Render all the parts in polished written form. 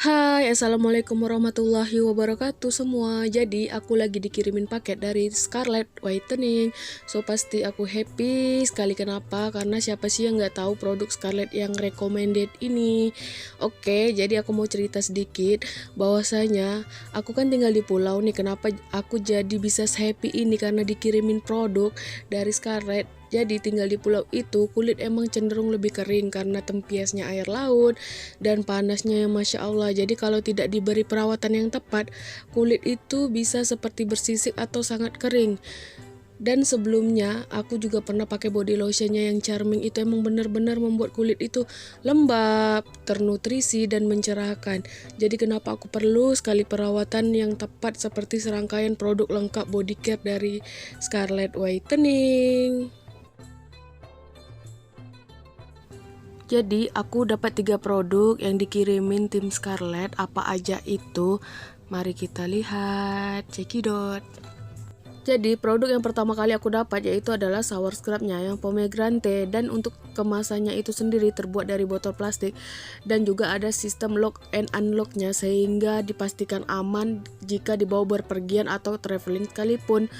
Hai, assalamualaikum warahmatullahi wabarakatuh semua. Jadi aku lagi dikirimin paket dari Scarlett Whitening. So pasti aku happy sekali. Kenapa? Karena siapa sih yang nggak tahu produk Scarlett yang recommended ini? Oke, jadi aku mau cerita sedikit. Bahwasanya aku kan tinggal di pulau nih. Kenapa aku jadi bisa happy ini? Karena dikirimin produk dari Scarlett. Jadi tinggal di pulau itu kulit emang cenderung lebih kering karena tempiasnya air laut dan panasnya yang Masya Allah. Jadi kalau tidak diberi perawatan yang tepat, kulit itu bisa seperti bersisik atau sangat kering. Dan sebelumnya aku juga pernah pakai body lotionnya yang Charming, itu emang benar-benar membuat kulit itu lembab, ternutrisi dan mencerahkan. Jadi kenapa aku perlu sekali perawatan yang tepat seperti serangkaian produk lengkap body care dari Scarlett Whitening. Jadi aku dapat 3 produk yang dikirimin tim Scarlett. Apa aja itu? Mari kita lihat. Cekidot. Jadi produk yang pertama kali aku dapat yaitu adalah shower scrubnya yang pomegranate, dan untuk kemasannya itu sendiri terbuat dari botol plastik dan juga ada sistem lock and unlocknya sehingga dipastikan aman jika dibawa berpergian atau traveling sekalipun.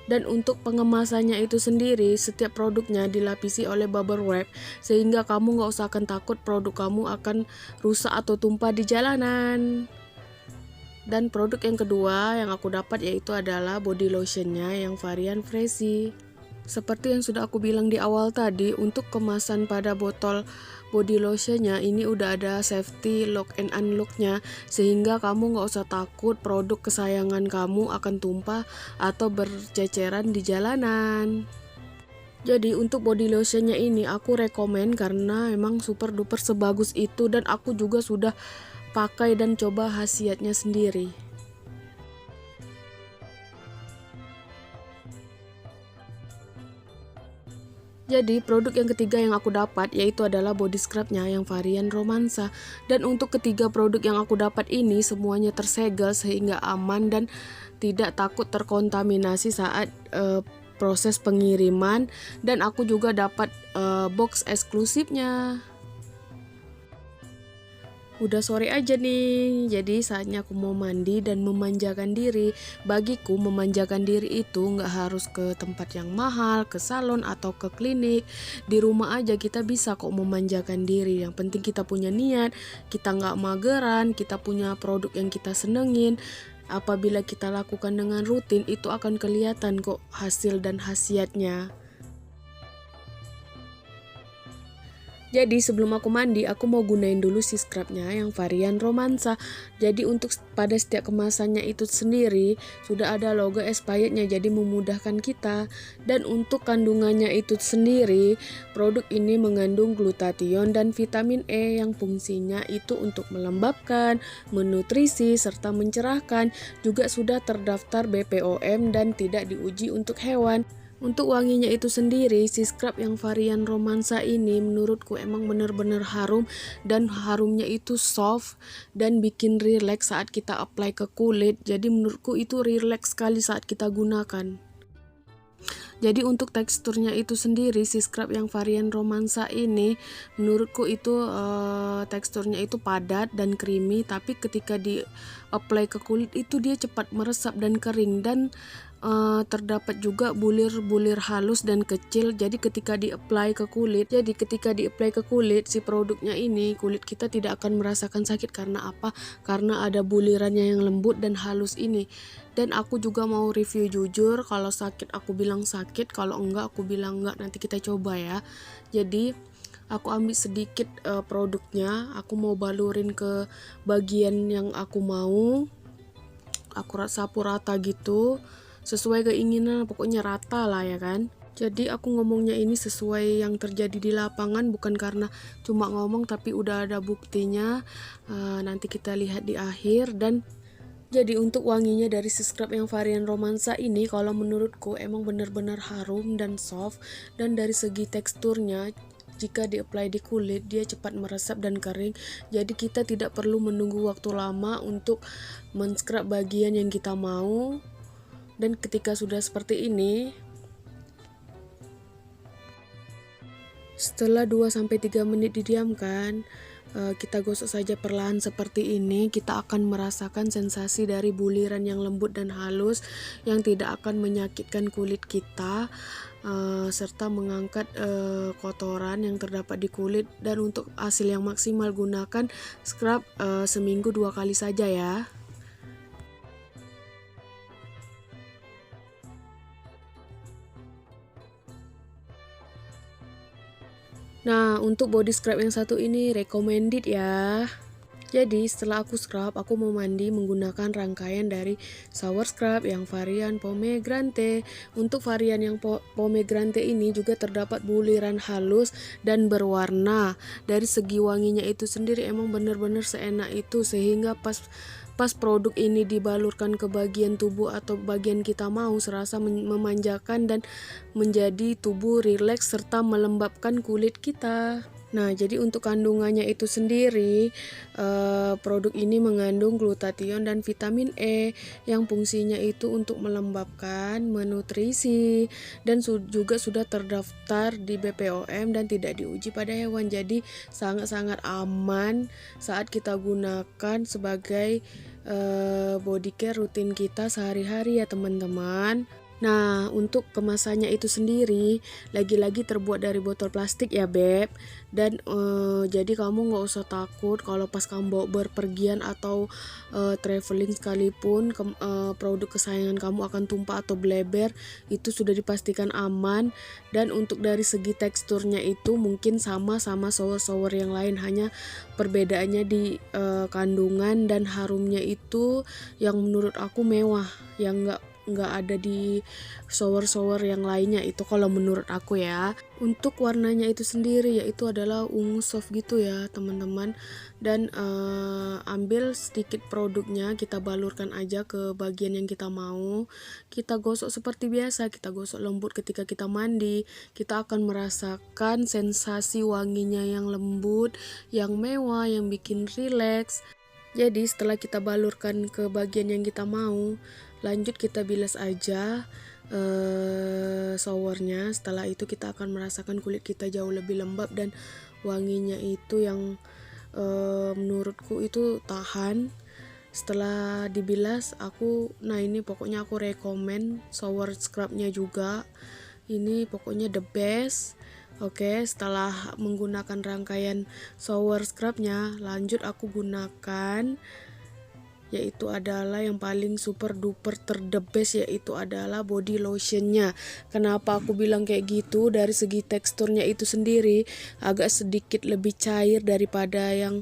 Dan untuk pengemasannya itu sendiri, setiap produknya dilapisi oleh bubble wrap sehingga kamu nggak usah akan takut produk kamu akan rusak atau tumpah di jalanan. Dan produk yang kedua yang aku dapat yaitu adalah body lotionnya yang varian Freshy. Seperti yang sudah aku bilang di awal tadi, untuk kemasan pada botol body lotionnya ini udah ada safety lock and unlocknya sehingga kamu nggak usah takut produk kesayangan kamu akan tumpah atau berceceran di jalanan. Jadi untuk body lotionnya ini aku rekomen karena emang super duper sebagus itu, dan aku juga sudah pakai dan coba khasiatnya sendiri. Jadi produk yang ketiga yang aku dapat yaitu adalah body scrubnya yang varian romansa. Dan untuk ketiga produk yang aku dapat ini semuanya tersegel sehingga aman dan tidak takut terkontaminasi saat proses pengiriman. Dan aku juga dapat box eksklusifnya. Udah sore aja nih, jadi saatnya aku mau mandi dan memanjakan diri. Bagiku memanjakan diri itu nggak harus ke tempat yang mahal, ke salon atau ke klinik. Di rumah aja kita bisa kok memanjakan diri. Yang penting kita punya niat, kita nggak mageran, kita punya produk yang kita senengin. Apabila kita lakukan dengan rutin, itu akan kelihatan kok hasil dan khasiatnya. Jadi sebelum aku mandi, aku mau gunain dulu si scrubnya yang varian romansa. Jadi untuk pada setiap kemasannya itu sendiri sudah ada logo expirednya, jadi memudahkan kita. Dan untuk kandungannya itu sendiri, produk ini mengandung glutathione dan vitamin E yang fungsinya itu untuk melembabkan, menutrisi, serta mencerahkan. Juga sudah terdaftar BPOM dan tidak diuji untuk hewan. Untuk wanginya itu sendiri, si scrub yang varian romansa ini menurutku emang bener-bener harum, dan harumnya itu soft dan bikin relax saat kita apply ke kulit. Jadi menurutku itu relax sekali saat kita gunakan. Jadi untuk teksturnya itu sendiri, si scrub yang varian romansa ini menurutku itu teksturnya itu padat dan creamy, tapi ketika di apply ke kulit itu dia cepat meresap dan kering, dan terdapat juga bulir-bulir halus dan kecil. Jadi ketika di-apply ke kulit, si produknya ini kulit kita tidak akan merasakan sakit. Karena apa? Karena ada bulirannya yang lembut dan halus ini. Dan aku juga mau review jujur, kalau sakit aku bilang sakit, kalau enggak aku bilang enggak. Nanti kita coba ya. Jadi aku ambil sedikit produknya, aku mau balurin ke bagian yang aku mau. Aku sapu rata gitu, sesuai keinginan, pokoknya rata lah ya kan. Jadi aku ngomongnya ini sesuai yang terjadi di lapangan, bukan karena cuma ngomong tapi udah ada buktinya. Nanti kita lihat di akhir. Dan jadi untuk wanginya dari si scrub yang varian romansa ini, kalau menurutku emang bener-bener harum dan soft. Dan dari segi teksturnya, jika di-apply di kulit, dia cepat meresap dan kering. Jadi kita tidak perlu menunggu waktu lama untuk men-scrub bagian yang kita mau. Dan ketika sudah seperti ini, setelah 2-3 menit didiamkan, Kita gosok saja perlahan seperti ini, kita akan merasakan sensasi dari buliran yang lembut dan halus yang tidak akan menyakitkan kulit kita, serta mengangkat kotoran yang terdapat di kulit. Dan untuk hasil yang maksimal, gunakan scrub seminggu 2 kali saja ya. Nah, untuk body scrub yang satu ini recommended ya. Jadi setelah aku scrub, aku mau mandi menggunakan rangkaian dari shower scrub yang varian pomegranate. Untuk varian yang pomegranate ini juga terdapat buliran halus dan berwarna. Dari segi wanginya itu sendiri emang bener-bener seenak itu, sehingga pas produk ini dibalurkan ke bagian tubuh atau bagian kita mau, serasa memanjakan dan menjadi tubuh rileks serta melembabkan kulit kita. Nah, jadi untuk kandungannya itu sendiri, produk ini mengandung glutathione dan vitamin E yang fungsinya itu untuk melembabkan, menutrisi, dan juga sudah terdaftar di BPOM dan tidak diuji pada hewan. Jadi sangat-sangat aman saat kita gunakan sebagai body care rutin kita sehari-hari ya teman-teman. Nah, untuk kemasannya itu sendiri lagi-lagi terbuat dari botol plastik ya Beb. Dan jadi kamu nggak usah takut kalau pas kamu bawa berpergian atau traveling sekalipun produk kesayangan kamu akan tumpah atau bleber, itu sudah dipastikan aman. Dan untuk dari segi teksturnya itu mungkin sama shower yang lain, hanya perbedaannya di kandungan dan harumnya itu yang menurut aku mewah, yang nggak ada di shower yang lainnya itu kalau menurut aku ya. Untuk warnanya itu sendiri yaitu adalah ungu soft gitu ya teman-teman. Dan ambil sedikit produknya, kita balurkan aja ke bagian yang kita mau, kita gosok seperti biasa, kita gosok lembut. Ketika kita mandi, kita akan merasakan sensasi wanginya yang lembut, yang mewah, yang bikin rileks. Jadi setelah kita balurkan ke bagian yang kita mau, lanjut kita bilas aja showernya. Setelah itu kita akan merasakan kulit kita jauh lebih lembab dan wanginya itu yang menurutku itu tahan. Setelah dibilas nah ini pokoknya aku rekomen shower scrubnya juga. Ini pokoknya the best. Oke, setelah menggunakan rangkaian shower scrubnya, lanjut aku gunakan yaitu adalah yang paling super duper terdebes, yaitu adalah body lotionnya. Kenapa aku bilang kayak gitu? Dari segi teksturnya itu sendiri agak sedikit lebih cair daripada yang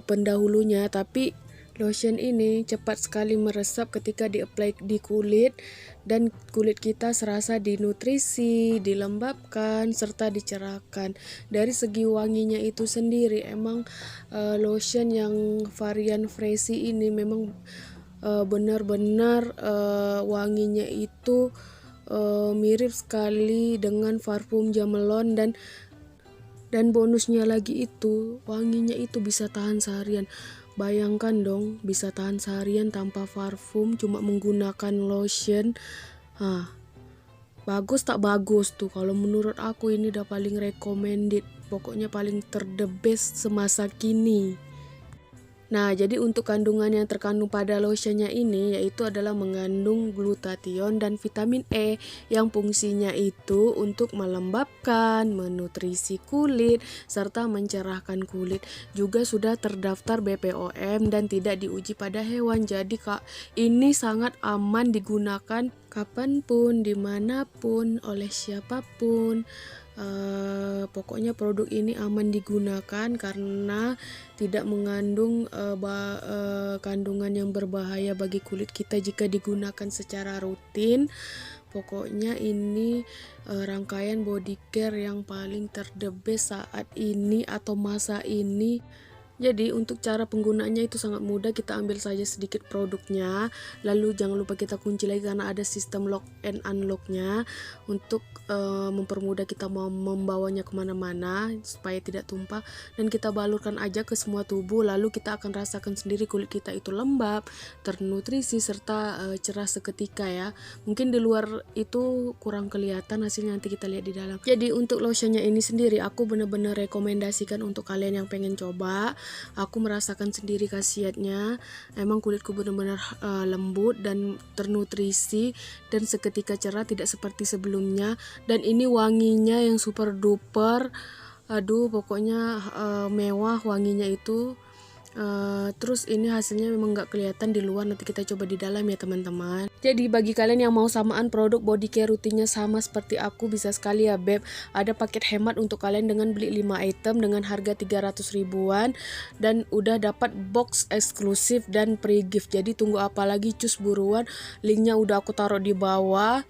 pendahulunya, tapi lotion ini cepat sekali meresap ketika di-apply di kulit, dan kulit kita serasa dinutrisi, dilembabkan, serta dicerahkan. Dari segi wanginya itu sendiri, emang lotion yang varian Freshy ini memang benar-benar wanginya itu mirip sekali dengan parfum Jamelon, dan bonusnya lagi itu wanginya itu bisa tahan seharian. Bayangkan dong, bisa tahan seharian tanpa parfum, cuma menggunakan lotion. Bagus tak bagus tuh? Kalau menurut aku ini udah paling recommended, pokoknya paling terdebes semasa kini. Nah, jadi untuk kandungan yang terkandung pada lotionnya ini yaitu adalah mengandung glutathione dan vitamin E yang fungsinya itu untuk melembabkan, menutrisi kulit, serta mencerahkan kulit. Juga sudah terdaftar BPOM dan tidak diuji pada hewan. Jadi ini sangat aman digunakan kapanpun, dimanapun, oleh siapapun. Pokoknya produk ini aman digunakan karena tidak mengandung kandungan yang berbahaya bagi kulit kita jika digunakan secara rutin. Pokoknya ini rangkaian body care yang paling terdebes saat ini atau masa ini. Jadi untuk cara penggunaannya itu sangat mudah, kita ambil saja sedikit produknya, lalu jangan lupa kita kunci lagi karena ada sistem lock and unlocknya untuk mempermudah kita mau membawanya kemana-mana supaya tidak tumpah, dan kita balurkan aja ke semua tubuh, lalu kita akan rasakan sendiri kulit kita itu lembab, ternutrisi, serta cerah seketika ya. Mungkin di luar itu kurang kelihatan hasilnya, nanti kita lihat di dalam. Jadi untuk lotionnya ini sendiri aku benar-benar rekomendasikan untuk kalian yang pengen coba. Aku merasakan sendiri khasiatnya, emang kulitku benar-benar lembut dan ternutrisi dan seketika cerah, tidak seperti sebelumnya. Dan ini wanginya yang super duper, aduh pokoknya mewah wanginya itu. Terus ini hasilnya memang nggak kelihatan di luar, nanti kita coba di dalam ya teman-teman. Jadi bagi kalian yang mau samaan produk body care rutinnya sama seperti aku, bisa sekali ya beb. Ada paket hemat untuk kalian dengan beli 5 item dengan harga 300 ribuan dan udah dapat box eksklusif dan free gift. Jadi tunggu apa lagi, cus buruan, linknya udah aku taruh di bawah.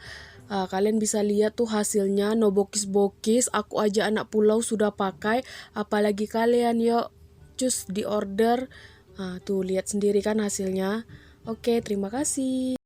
Kalian bisa lihat tuh hasilnya, no bokis-bokis, aku aja anak pulau sudah pakai, apalagi kalian. Yuk cus di order. Tuh lihat sendiri kan hasilnya. Oke, terima kasih.